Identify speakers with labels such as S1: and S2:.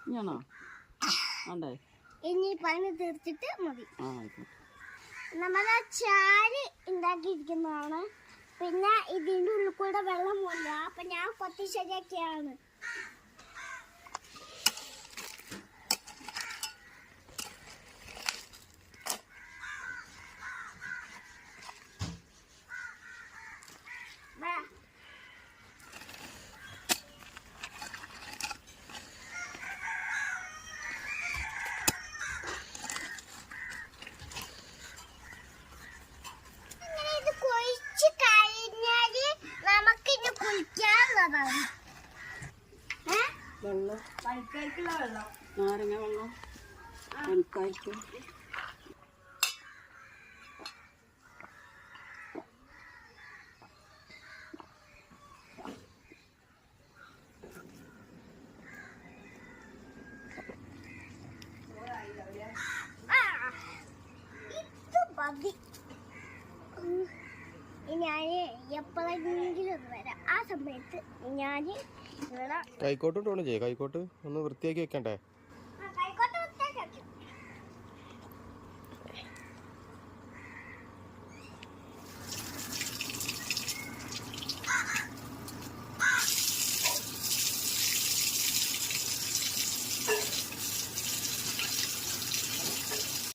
S1: ഇനിയാണോ വേണ്ടേ?
S2: ഇനി പണി തീർച്ചിട്ട് മതി. നമ്മളെ ചാല് ഉണ്ടാക്കിയിരിക്കുന്നതാണ്. പിന്നെ ഇതിൻ്റെ ഉള്ളിൽ കൂടെ വെള്ളം പോകില്ല. അപ്പൊ ഞാൻ കൊത്തി ശരിയാക്കിയാണ്.
S1: വെള്ളം പണിക്കാർക്കുള്ള വെള്ളം, നാരങ്ങ വെള്ളം പണിക്കാർക്ക്.
S2: ഞാൻ എപ്പോഴെങ്കിലും ഒന്ന് വരാം. ആ സമയത്ത് ഞാൻ
S3: കൈക്കോട്ട് ഇട്ടോളൂ. കൈക്കോട്ട് ഒന്ന് വൃത്തിയാക്കി വെക്കണ്ടേ?